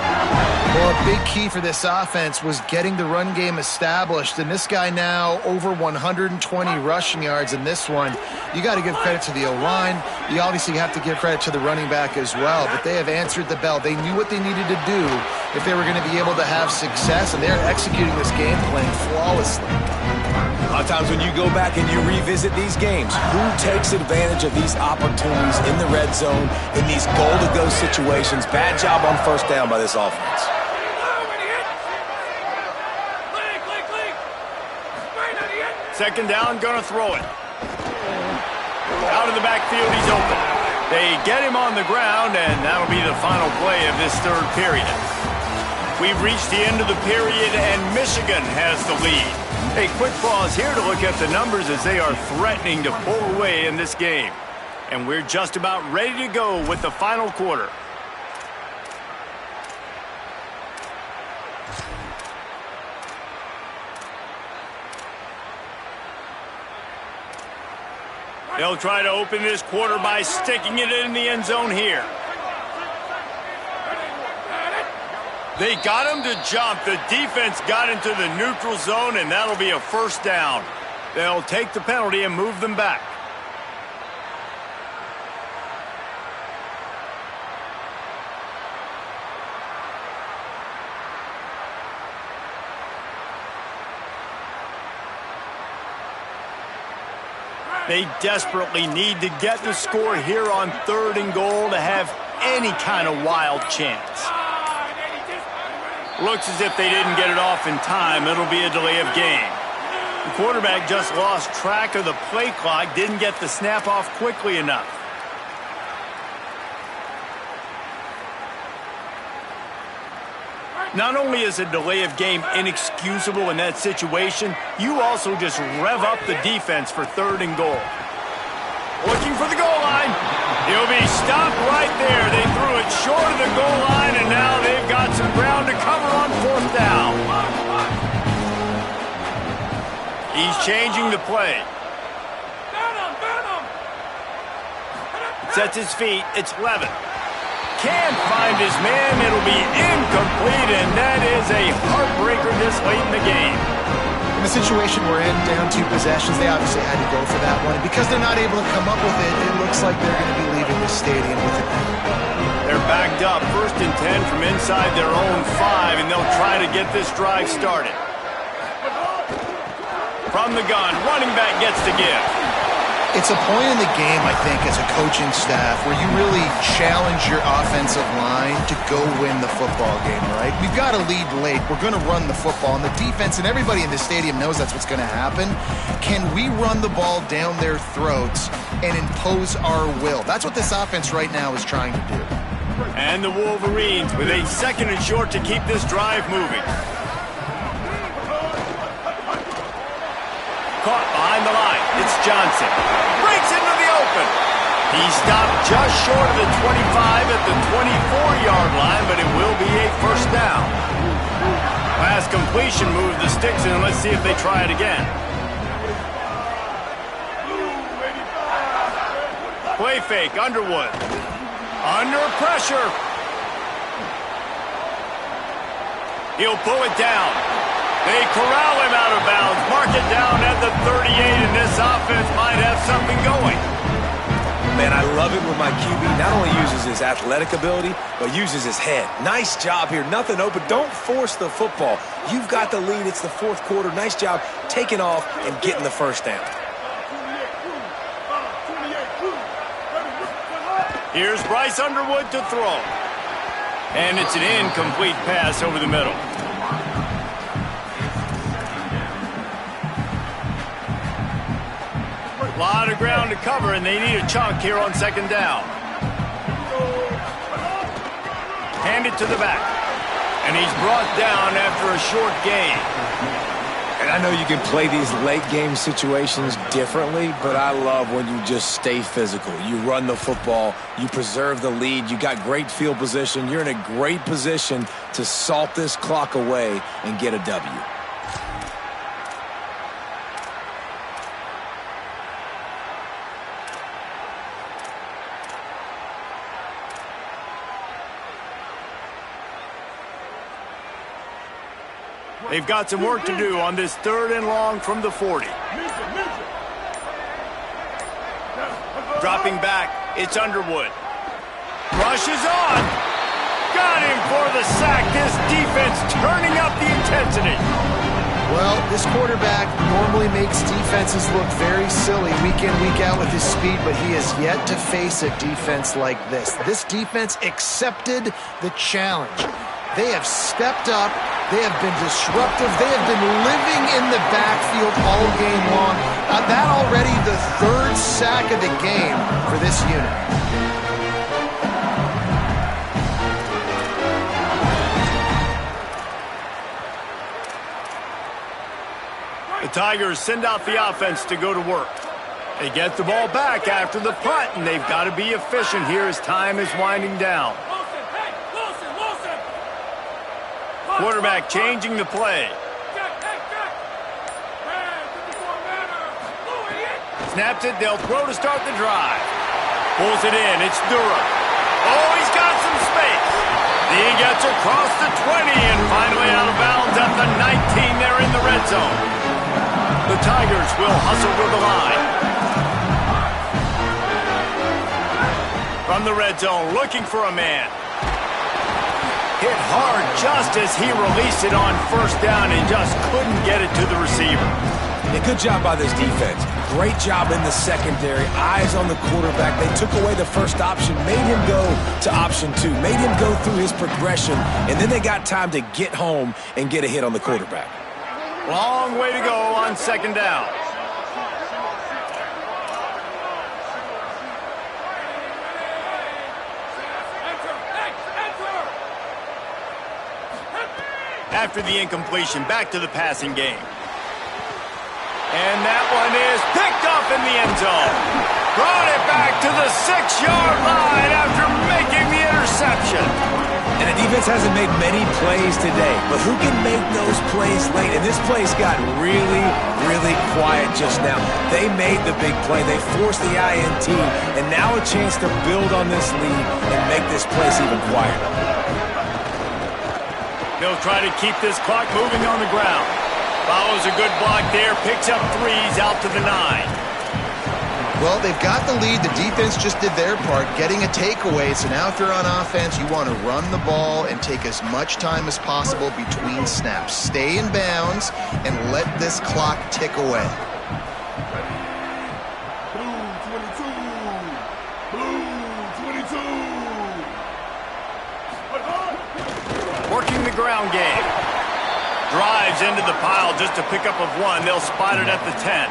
Well, a big key for this offense was getting the run game established, and this guy now over 120 rushing yards in this one. You got to give credit to the O-line. You obviously have to give credit to the running back as well, but they have answered the bell. They knew what they needed to do if they were going to be able to have success, and they're executing this game plan flawlessly. A lot of times when you go back and you revisit these games, who takes advantage of these opportunities in the red zone, in these goal-to-go situations? Bad job on first down by this offense. Second down, gonna throw it. Out of the backfield, he's open. They get him on the ground, and that'll be the final play of this third period. We've reached the end of the period, and Michigan has the lead. A quick pause here to look at the numbers as they are threatening to pull away in this game. And we're just about ready to go with the final quarter. They'll try to open this quarter by sticking it in the end zone here. They got him to jump. The defense got into the neutral zone, and that'll be a first down. They'll take the penalty and move them back. They desperately need to get the score here on 3rd and goal to have any kind of wild chance. Looks as if they didn't get it off in time. It'll be a delay of game. The quarterback just lost track of the play clock, didn't get the snap off quickly enough. Not only is a delay of game inexcusable in that situation, you also just rev up the defense for 3rd and goal. Looking for the goal line. He'll be stopped right there. They threw it short of the goal line, and now they've got some ground to cover on 4th down. He's changing the play. Sets his feet. It's Levin. Can't find his man. It'll be incomplete, and that is a heartbreaker this late in the game. In the situation we're in, down 2 possessions, they obviously had to go for that one. And because they're not able to come up with it, it looks like they're going to be leaving the stadium with it. They're backed up, 1st and 10 from inside their own 5, and they'll try to get this drive started. From the gun, running back gets to give. It's a point in the game, I think, as a coaching staff where you really challenge your offensive line to go win the football game, right? We've got to lead late. We're going to run the football, and the defense and everybody in the stadium knows that's what's going to happen. Can we run the ball down their throats and impose our will? That's what this offense right now is trying to do. And the Wolverines with a 2nd and short to keep this drive moving. Caught behind the line. It's Johnson. Breaks into the open. He stopped just short of the 25 at the 24-yard line, but it will be a first down. Last completion moved the sticks in. Let's see if they try it again. Play fake, Underwood. Under pressure. He'll pull it down. They corral him out of bounds, mark it down at the 38, and this offense might have something going. Man, I love it when my QB not only uses his athletic ability, but uses his head. Nice job here. Nothing open. Don't force the football. You've got the lead. It's the 4th quarter. Nice job taking off and getting the first down. Here's Bryce Underwood to throw. And it's an incomplete pass over the middle. A lot of ground to cover, and they need a chunk here on 2nd down. Hand it to the back. And he's brought down after a short gain. And I know you can play these late game situations differently, but I love when you just stay physical. You run the football, you preserve the lead, you got great field position, you're in a great position to salt this clock away and get a W. They've got some work to do on this 3rd and long from the 40. Dropping back, it's Underwood. Rushes on. Got him for the sack. This defense turning up the intensity. Well, this quarterback normally makes defenses look very silly week in, week out with his speed, but he has yet to face a defense like this. This defense accepted the challenge. They have stepped up. They have been disruptive. They have been living in the backfield all game long. That already the 3rd sack of the game for this unit. The Tigers send out the offense to go to work. They get the ball back after the punt, and they've got to be efficient here as time is winding down. Quarterback changing the play. Snaps it, they'll throw to start the drive. Pulls it in, it's Durham. Oh, he's got some space. He gets across the 20 and finally out of bounds at the 19 there in the red zone. The Tigers will hustle to the line. From the red zone, looking for a man. Hit hard just as he released it on 1st down and just couldn't get it to the receiver. A good job by this defense. Great job in the secondary. Eyes on the quarterback. They took away the first option, made him go to option 2, made him go through his progression, and then they got time to get home and get a hit on the quarterback. Long way to go on 2nd down. After the incompletion, back to the passing game. And that one is picked up in the end zone. Brought it back to the 6-yard line after making the interception. And the defense hasn't made many plays today, but who can make those plays late? And this place got really, really quiet just now. They made the big play. They forced the INT, and now a chance to build on this lead and make this place even quieter. They'll try to keep this clock moving on the ground. Follows a good block there, picks up 3s out to the 9. Well, they've got the lead. The defense just did their part, getting a takeaway. So now if you're on offense, you want to run the ball and take as much time as possible between snaps. Stay in bounds and let this clock tick away. Working the ground game. Drives into the pile just to pick up of 1. They'll spot it at the 10.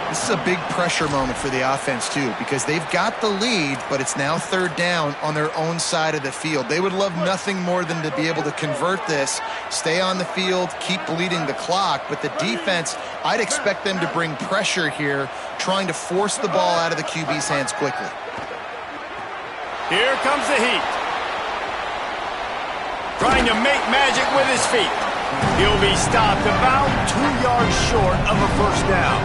This is a big pressure moment for the offense, too, because they've got the lead, but it's now 3rd down on their own side of the field. They would love nothing more than to be able to convert this, stay on the field, keep bleeding the clock. But the defense, I'd expect them to bring pressure here, trying to force the ball out of the QB's hands quickly. Here comes the heat. Trying to make magic with his feet. He'll be stopped about 2 yards short of a 1st down.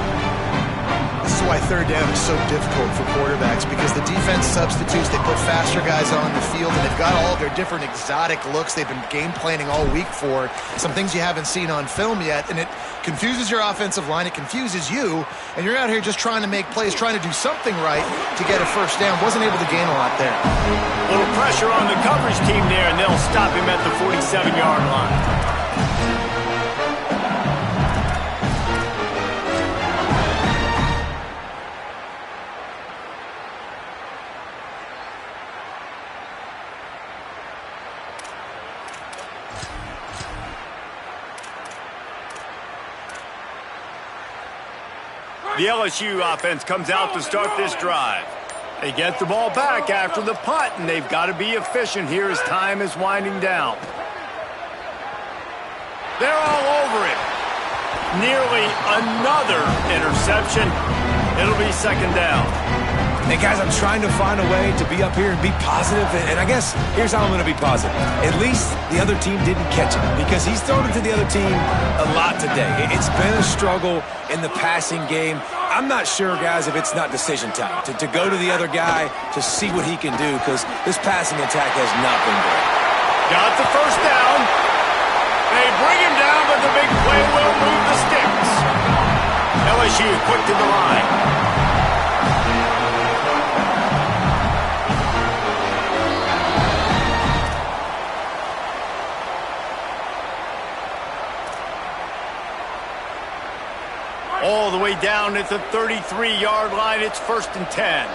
This is why 3rd down is so difficult for quarterbacks, because the defense substitutes. They put faster guys on the field, and they've got all of their different exotic looks they've been game planning all week for. Some things you haven't seen on film yet, and it confuses your offensive line. It confuses you, and you're out here just trying to make plays, trying to do something right to get a 1st down. Wasn't able to gain a lot there. A little pressure on the coverage team there, and they'll stop him at the 47-yard line. The LSU offense comes out to start this drive. They get the ball back after the punt, and they've got to be efficient here as time is winding down. They're all over it. nearly another interception. It'll be second down. Hey, guys, I'm trying to find a way to be up here and be positive, and I guess here's how I'm going to be positive. At least the other team didn't catch it because he's thrown it to the other team a lot today. It's been a struggle in the passing game. I'm not sure, guys, if it's not decision time to go to the other guy to see what he can do because this passing attack has not been great. Got the first down. They bring him down, but the big play will move the sticks. LSU quick to the line. All the way down at the 33-yard line. It's 1st and 10.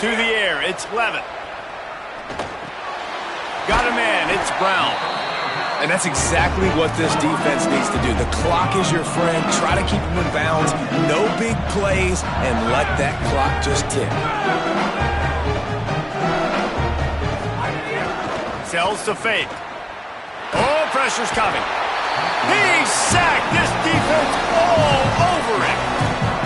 To the air. It's Levin. Got a man. It's Brown. And that's exactly what this defense needs to do. The clock is your friend. Try to keep them in bounds. No big plays, and let that clock just tick. Sells to fake. Oh, pressure's coming. He's sacked. This defense all over him.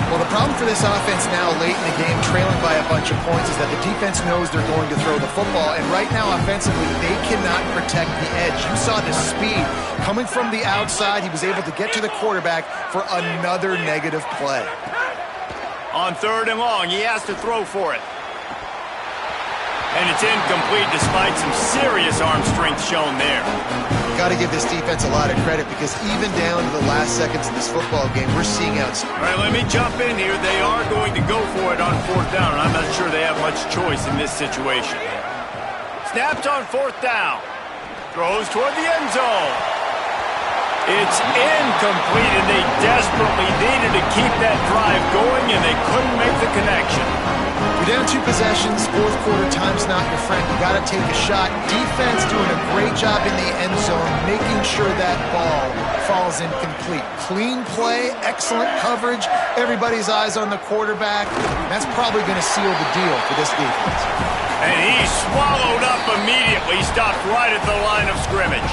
Well, the problem for this offense now late in the game, trailing by a bunch of points, is that the defense knows they're going to throw the football. And right now, offensively, they cannot protect the edge. You saw the speed coming from the outside. He was able to get to the quarterback for another negative play. On 3rd and long, he has to throw for it. And it's incomplete despite some serious arm strength shown there. Got to give this defense a lot of credit because even down to the last seconds of this football game, we're seeing out. All right, let me jump in here. They are going to go for it on 4th down, and I'm not sure they have much choice in this situation. Snapped on 4th down. Throws toward the end zone. It's incomplete, and they desperately needed to keep that drive going, and they couldn't make the connection. You're down 2 possessions, 4th quarter, time's not your friend. You got to take a shot. Defense doing a great job in the end zone, making sure that ball falls incomplete. Clean play, excellent coverage, everybody's eyes on the quarterback. That's probably going to seal the deal for this defense. And he swallowed up immediately, stopped right at the line of scrimmage.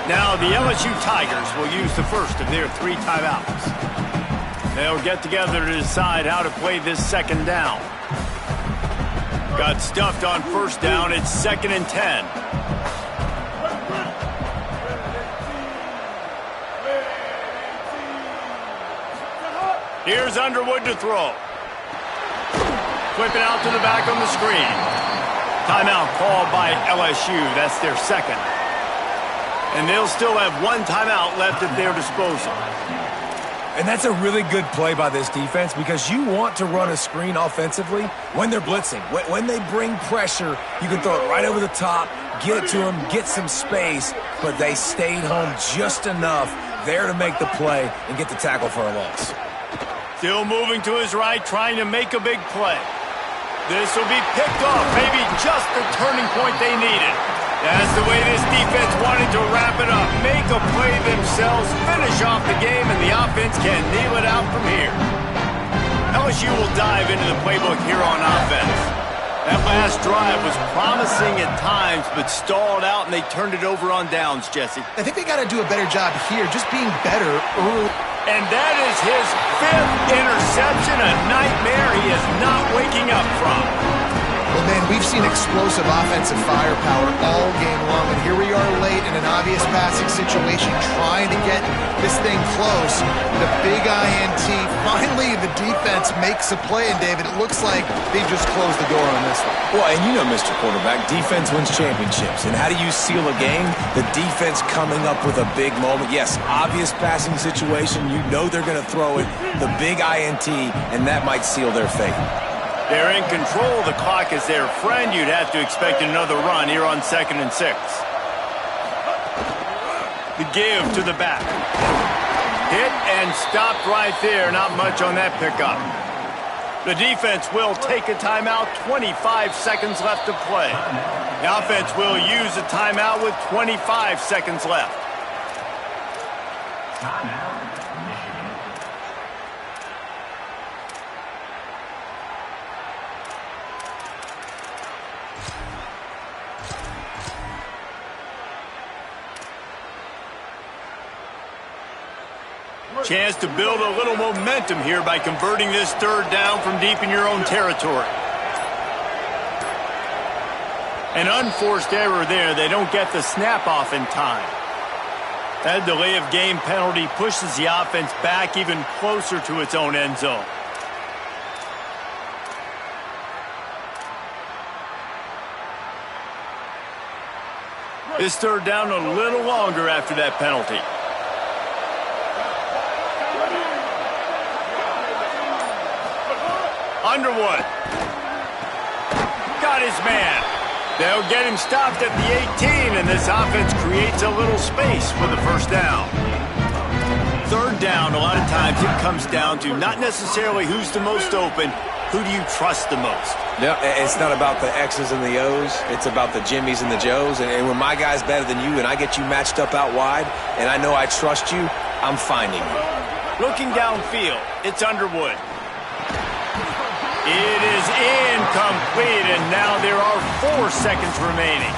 Now the LSU Tigers will use the first of their 3 timeouts. They'll get together to decide how to play this second down. Got stuffed on 1st down. It's 2nd and 10. Here's Underwood to throw. Flipping out to the back on the screen. Timeout called by LSU. That's their 2nd. And they'll still have 1 timeout left at their disposal. And that's a really good play by this defense because you want to run a screen offensively when they're blitzing. When they bring pressure, you can throw it right over the top, get it to them, get some space, but they stayed home just enough there to make the play and get the tackle for a loss. Still moving to his right, trying to make a big play. This will be picked off, maybe just the turning point they needed. That's the way this defense wanted to wrap it up. Make a play themselves, finish off the game, and the offense can kneel it out from here. LSU will dive into the playbook here on offense. That last drive was promising at times, but stalled out, and they turned it over on downs, Jesse. I think they got to do a better job here, just being better early. And that is his 5th interception, a nightmare he is not waking up from. Well, man, we've seen explosive offensive firepower all game long, and here we are late in an obvious passing situation trying to get this thing close. The big INT, finally the defense makes a play, and David, it looks like they just closed the door on this one. Well, and you know, Mr. Quarterback, defense wins championships. And how do you seal a game? The defense coming up with a big moment. Yes, obvious passing situation. You know they're going to throw it. The big INT, and that might seal their fate. They're in control. The clock is their friend. You'd have to expect another run here on 2nd and 6. The give to the back. Hit and stopped right there. Not much on that pickup. The defense will take a timeout. 25 seconds left to play. The offense will use a timeout with 25 seconds left. Chance to build a little momentum here by converting this third down from deep in your own territory. An unforced error there. They don't get the snap off in time. That delay of game penalty pushes the offense back even closer to its own end zone. This third down a little longer after that penalty. Underwood. Got his man. They'll get him stopped at the 18, and this offense creates a little space for the first down. Third down, a lot of times it comes down to not necessarily who's the most open, who do you trust the most? No, it's not about the X's and the O's. It's about the Jimmies and the Joes. And when my guy's better than you and I get you matched up out wide and I know I trust you, I'm finding you. Looking downfield, it's Underwood. It is incomplete, and now there are 4 seconds remaining.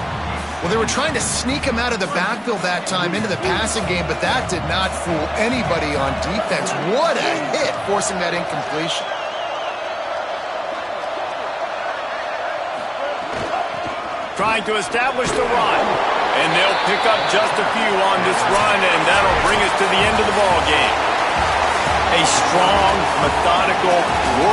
Well, they were trying to sneak him out of the backfield that time into the passing game, but that did not fool anybody on defense. What a hit, forcing that incompletion. Trying to establish the run, and they'll pick up just a few on this run, and that'll bring us to the end of the ball game. A strong, methodical, work